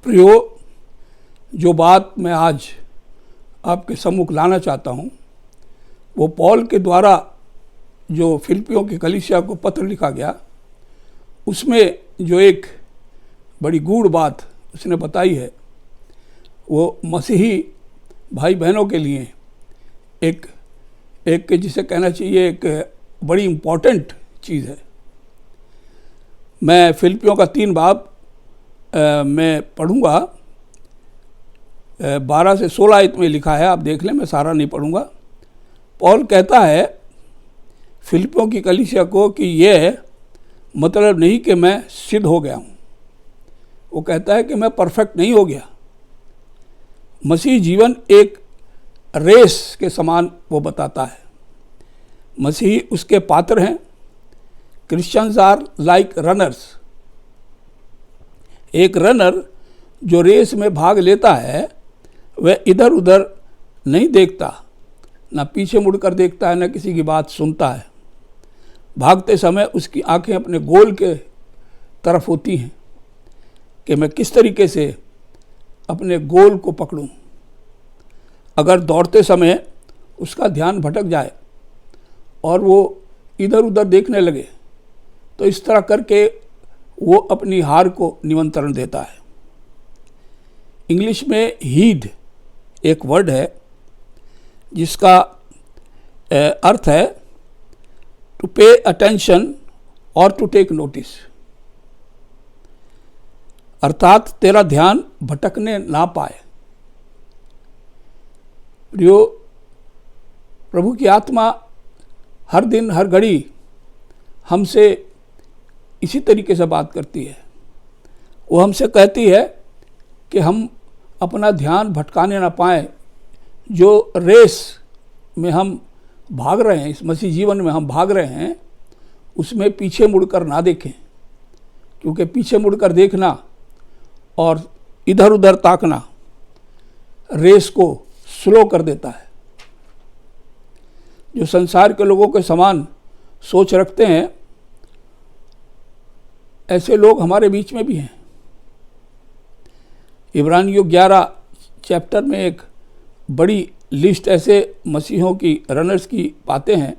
प्रियो, जो बात मैं आज आपके सम्मुख लाना चाहता हूँ वो पौल के द्वारा जो फिलिपियों की कलीसिया को पत्र लिखा गया उसमें जो एक बड़ी गूढ़ बात उसने बताई है वो मसीही भाई बहनों के लिए एक जिसे कहना चाहिए एक बड़ी इम्पोर्टेंट चीज़ है। मैं फिलिपियों का 3 बाब मैं पढ़ूँगा, 12 से 16 आयत में लिखा है, आप देख लें, मैं सारा नहीं पढ़ूँगा। पौल कहता है फिलिपियों की कलीसिया को कि यह मतलब नहीं कि मैं सिद्ध हो गया हूँ, वो कहता है कि मैं परफेक्ट नहीं हो गया। मसीह जीवन एक रेस के समान वो बताता है। मसीही उसके पात्र हैं। Christians are like runners. एक रनर जो रेस में भाग लेता है वह इधर उधर नहीं देखता, ना पीछे मुड़कर देखता है, ना किसी की बात सुनता है। भागते समय उसकी आंखें अपने गोल के तरफ होती हैं कि मैं किस तरीके से अपने गोल को पकड़ूं। अगर दौड़ते समय उसका ध्यान भटक जाए और वो इधर उधर देखने लगे तो इस तरह करके वो अपनी हार को निमंत्रण देता है। इंग्लिश में हीड एक वर्ड है जिसका अर्थ है टू पे अटेंशन और टू टेक नोटिस, अर्थात तेरा ध्यान भटकने ना पाए। प्रियो, प्रभु की आत्मा हर दिन हर घड़ी हमसे इसी तरीके से बात करती है। वो हमसे कहती है कि हम अपना ध्यान भटकाने ना पाएँ। जो रेस में हम भाग रहे हैं, इस मसीह जीवन में हम भाग रहे हैं, उसमें पीछे मुड़कर ना देखें, क्योंकि पीछे मुड़कर देखना और इधर उधर ताकना रेस को स्लो कर देता है। जो संसार के लोगों के समान सोच रखते हैं ऐसे लोग हमारे बीच में भी हैं। इब्रानियों 11 चैप्टर में एक बड़ी लिस्ट ऐसे मसीहों की, रनर्स की पाते हैं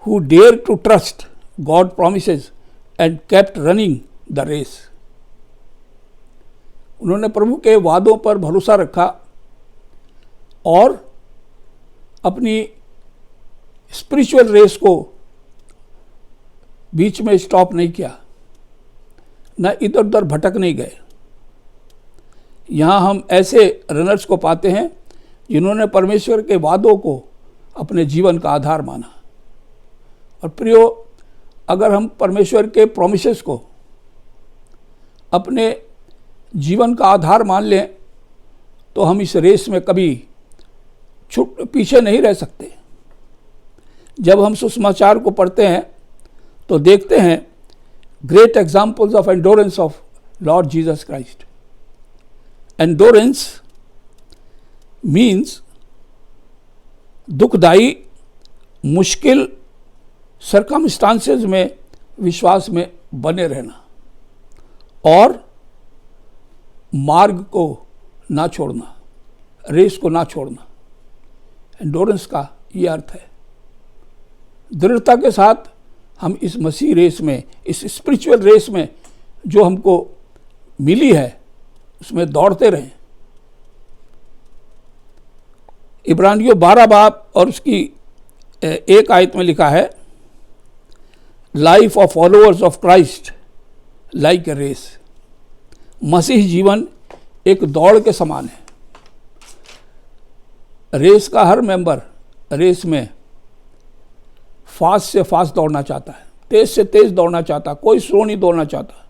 who dare to trust God promises and kept running the race. उन्होंने प्रभु के वादों पर भरोसा रखा और अपनी स्पिरिचुअल रेस को बीच में स्टॉप नहीं किया, न इधर उधर भटक नहीं गए। यहाँ हम ऐसे रनर्स को पाते हैं जिन्होंने परमेश्वर के वादों को अपने जीवन का आधार माना। और प्रियो, अगर हम परमेश्वर के प्रॉमिसेस को अपने जीवन का आधार मान लें तो हम इस रेस में कभी पीछे नहीं रह सकते। जब हम सुसमाचार को पढ़ते हैं तो देखते हैं great examples of endurance of Lord Jesus Christ. Endurance means दुखदाई मुश्किल सरकमस्टांसेस में विश्वास में बने रहना और मार्ग को ना छोड़ना, रेस को ना छोड़ना। एंडोरेंस का ये अर्थ है। दृढ़ता के साथ हम इस मसीह रेस में, इस स्पिरिचुअल रेस में जो हमको मिली है उसमें दौड़ते रहें। इब्रानियों 12 बाब और उसकी 1 आयत में लिखा है, life of followers of Christ like a race. मसीह जीवन एक दौड़ के समान है। रेस का हर मेंबर रेस में फास्ट से फास्ट दौड़ना चाहता है, तेज से तेज दौड़ना चाहता है, कोई स्लो नहीं दौड़ना चाहता।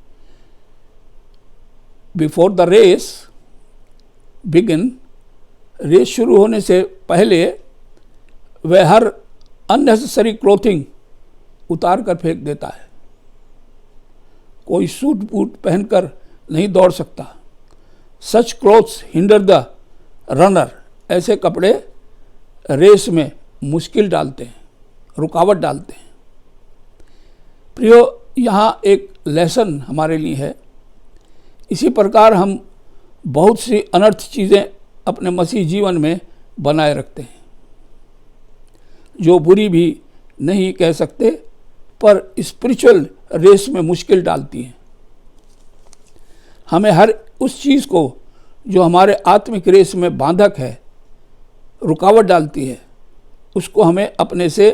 Before the race begin, race शुरू होने से पहले वह हर अननेसेसरी क्लोथिंग उतार कर फेंक देता है। कोई सूट बूट पहनकर नहीं दौड़ सकता। सच क्लोथ्स हिंडर द रनर। ऐसे कपड़े रेस में मुश्किल डालते हैं, रुकावट डालते हैं। प्रियो, यहाँ एक लेसन हमारे लिए है। इसी प्रकार हम बहुत सी अनर्थ चीज़ें अपने मसीह जीवन में बनाए रखते हैं, जो बुरी भी नहीं कह सकते पर स्पिरिचुअल रेस में मुश्किल डालती हैं। हमें हर उस चीज़ को जो हमारे आत्मिक रेस में बाधक है, रुकावट डालती है, उसको हमें अपने से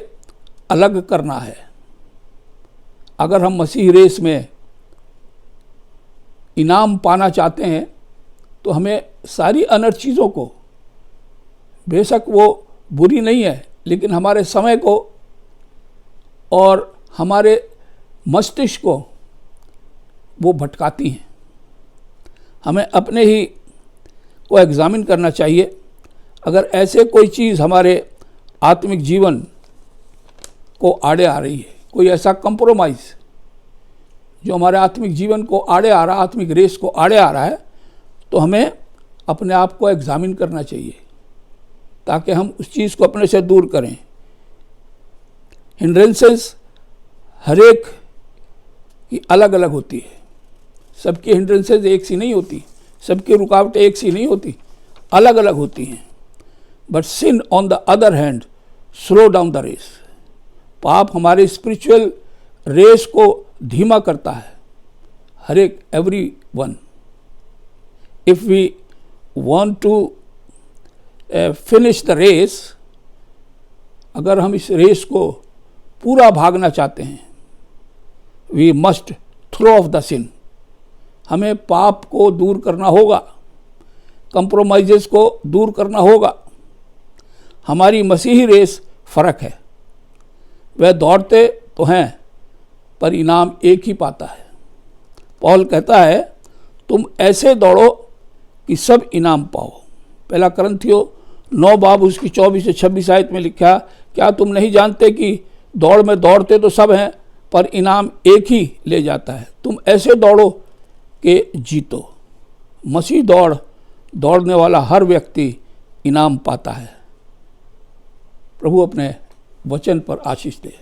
अलग करना है। अगर हम मसीह रेस में इनाम पाना चाहते हैं तो हमें सारी अनर्थ चीज़ों को, बेशक वो बुरी नहीं है लेकिन हमारे समय को और हमारे मस्तिष्क को वो भटकाती हैं, हमें अपने ही को एग्जामिन करना चाहिए। अगर ऐसे कोई चीज़ हमारे आत्मिक जीवन को आड़े आ रही है, कोई ऐसा कंप्रोमाइज़ जो हमारे आत्मिक जीवन को आड़े आ रहा, आत्मिक रेस को आड़े आ रहा है, तो हमें अपने आप को एग्जामिन करना चाहिए ताकि हम उस चीज़ को अपने से दूर करें। हिंड्रेंसेस हर एक की अलग अलग होती है, सबकी हिंड्रेंसेस एक सी नहीं होती, सबकी रुकावटें एक सी नहीं होती, अलग अलग होती हैं। But sin on the other hand slow down the race. पाप हमारे स्पिरिचुअल रेस को धीमा करता है, हर एक, every one. If we want to finish the race, अगर हम इस रेस को पूरा भागना चाहते हैं, we must throw off the sin. हमें पाप को दूर करना होगा, कंप्रोमाइजेस को दूर करना होगा। हमारी मसीही रेस फर्क है, वह दौड़ते तो हैं पर इनाम एक ही पाता है। पौल कहता है तुम ऐसे दौड़ो कि सब इनाम पाओ। पहला करंथियों 9 बाब उसकी 24 से 26 आयत में लिखा, क्या तुम नहीं जानते कि दौड़ में दौड़ते तो सब हैं पर इनाम एक ही ले जाता है। तुम ऐसे दौड़ो कि जीतो। मसीह दौड़ने वाला हर व्यक्ति इनाम पाता है। प्रभु अपने वचन पर आशीष दे।